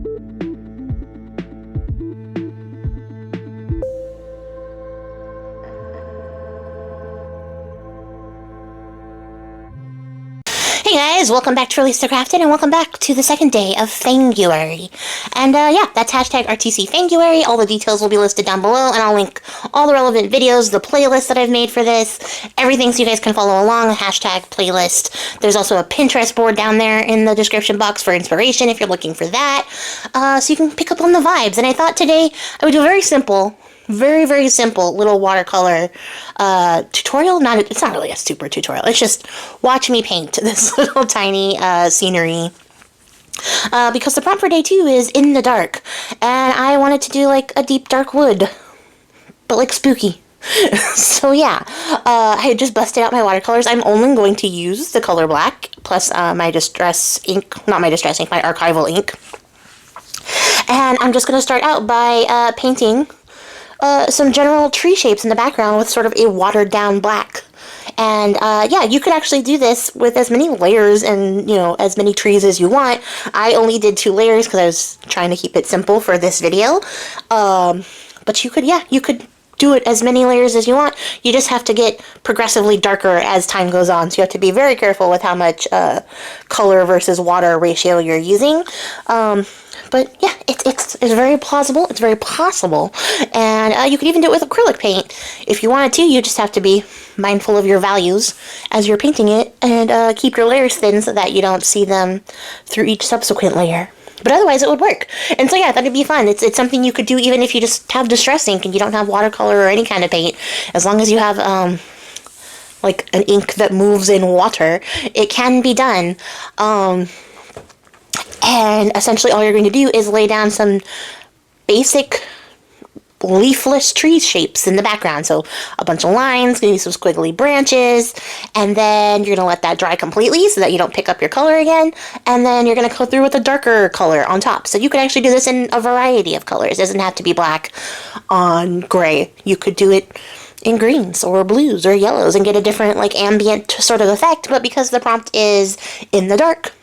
Hey guys, welcome back to releasethecraftin, and welcome back to the second day of Fanguary. And yeah, that's hashtag rtcfanguary. All the details will be listed down below, and I'll link all the relevant videos, the playlist that I've made for this, everything so you guys can follow along, the hashtag playlist. There's also a Pinterest board down there in the description box for inspiration if you're looking for that, so you can pick up on the vibes. And I thought today I would do a very simple, very simple little watercolor tutorial. It's not really a super tutorial. It's just watch me paint this little tiny scenery. Because the prompt for day 2 is in the dark, and I wanted to do like a deep dark wood, but like spooky. So yeah, I had just busted out my watercolors. I'm only going to use the color black plus my distress ink, not my distress ink, my archival ink. And I'm just going to start out by painting some general tree shapes in the background with sort of a watered down black. And yeah, you could actually do this with as many layers and, you know, as many trees as you want. I only did 2 layers because I was trying to keep it simple for this video. But you could, yeah, you could do it as many layers as you want. You just have to get progressively darker as time goes on. So you have to be very careful with how much color versus water ratio you're using. But yeah, it's very plausible. It's very possible. And you could even do it with acrylic paint. If you wanted to, you just have to be mindful of your values as you're painting it, and keep your layers thin so that you don't see them through each subsequent layer. But otherwise, it would work. And so yeah, that'd be fun. It's something you could do even if you just have distress ink and you don't have watercolor or any kind of paint. As long as you have like an ink that moves in water, it can be done. And essentially all you're going to do is lay down some basic leafless tree shapes in the background. So a bunch of lines, maybe some squiggly branches, and then you're going to let that dry completely so that you don't pick up your color again, and then you're going to go through with a darker color on top. So you could actually do this in a variety of colors. It doesn't have to be black on gray. You could do it in greens or blues or yellows and get a different like ambient sort of effect, but because the prompt is in the dark,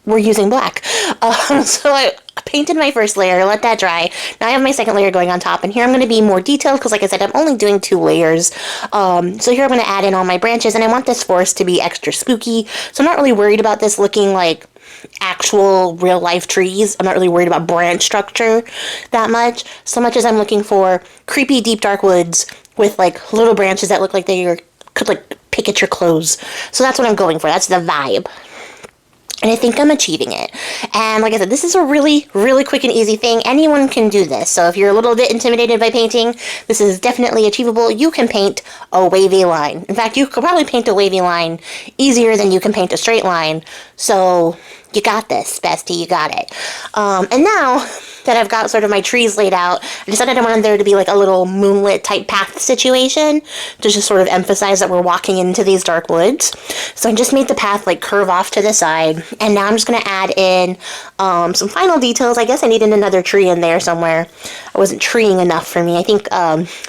we're using black. So I painted my first layer, let that dry. Now I have my second layer going on top, and here I'm going to be more detailed because, like I said, I'm only doing 2 layers. So here I'm going to add in all my branches, and I want this forest to be extra spooky. So I'm not really worried about this looking like actual real-life trees. I'm not really worried about branch structure that much, so much as I'm looking for creepy, deep, dark woods with like little branches that look like they could like pick at your clothes. So that's what I'm going for. That's the vibe. And I think I'm achieving it. And like I said, this is a really quick and easy thing. Anyone can do this. So if you're a little bit intimidated by painting, this is definitely achievable. You can paint a wavy line. In fact, you could probably paint a wavy line easier than you can paint a straight line. So you got this, bestie, you got it. And now that I've got sort of my trees laid out, I decided I wanted there to be like a little moonlit type path situation to just sort of emphasize that we're walking into these dark woods. So I just made the path like curve off to the side, and now I'm just going to add in some final details. I guess I needed another tree in there somewhere. I wasn't treeing enough for me. I think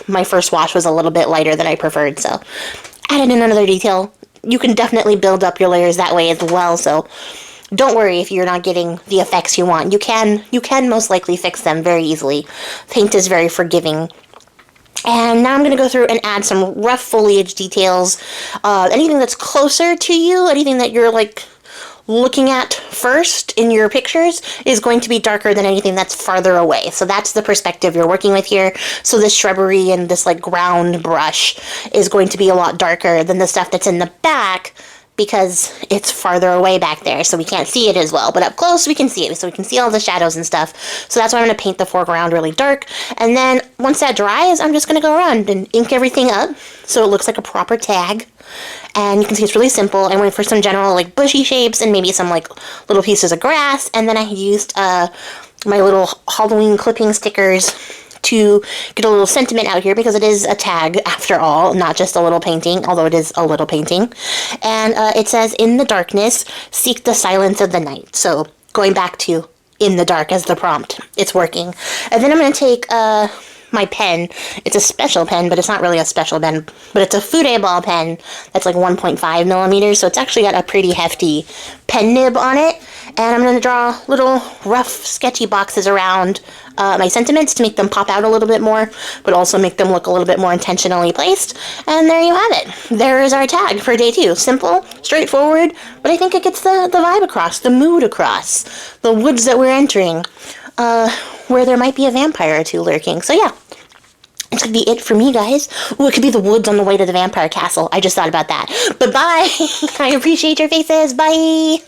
my first wash was a little bit lighter than I preferred, so added in another detail. You can definitely build up your layers that way as well, so don't worry if you're not getting the effects you want. You can most likely fix them very easily. Paint is very forgiving. And now I'm going to go through and add some rough foliage details. Anything that's closer to you, anything that you're like looking at first in your pictures is going to be darker than anything that's farther away. So that's the perspective you're working with here. So this shrubbery and this like ground brush is going to be a lot darker than the stuff that's in the back, because it's farther away back there, so we can't see it as well. But up close, we can see it, so we can see all the shadows and stuff. So that's why I'm going to paint the foreground really dark. And then once that dries, I'm just going to go around and ink everything up so it looks like a proper tag. And you can see it's really simple. I went for some general like bushy shapes and maybe some like little pieces of grass. And then I used my little Halloween clipping stickers to get a little sentiment out here, because it is a tag after all, not just a little painting, although it is a little painting. And it says, "In the darkness, seek the silence of the night." So going back to in the dark as the prompt, it's working. And then I'm going to take my pen. It's a special pen, but it's not really a special pen. But it's a Fude ball pen that's like 1.5 millimeters, so it's actually got a pretty hefty pen nib on it. And I'm going to draw little rough, sketchy boxes around my sentiments to make them pop out a little bit more, but also make them look a little bit more intentionally placed. And there you have it. There is our tag for day 2. Simple, straightforward, but I think it gets the vibe across, the mood across, the woods that we're entering, where there might be a vampire or two lurking. So yeah, this could be it for me, guys. Ooh, it could be the woods on the way to the vampire castle. I just thought about that. But bye! I appreciate your faces. Bye!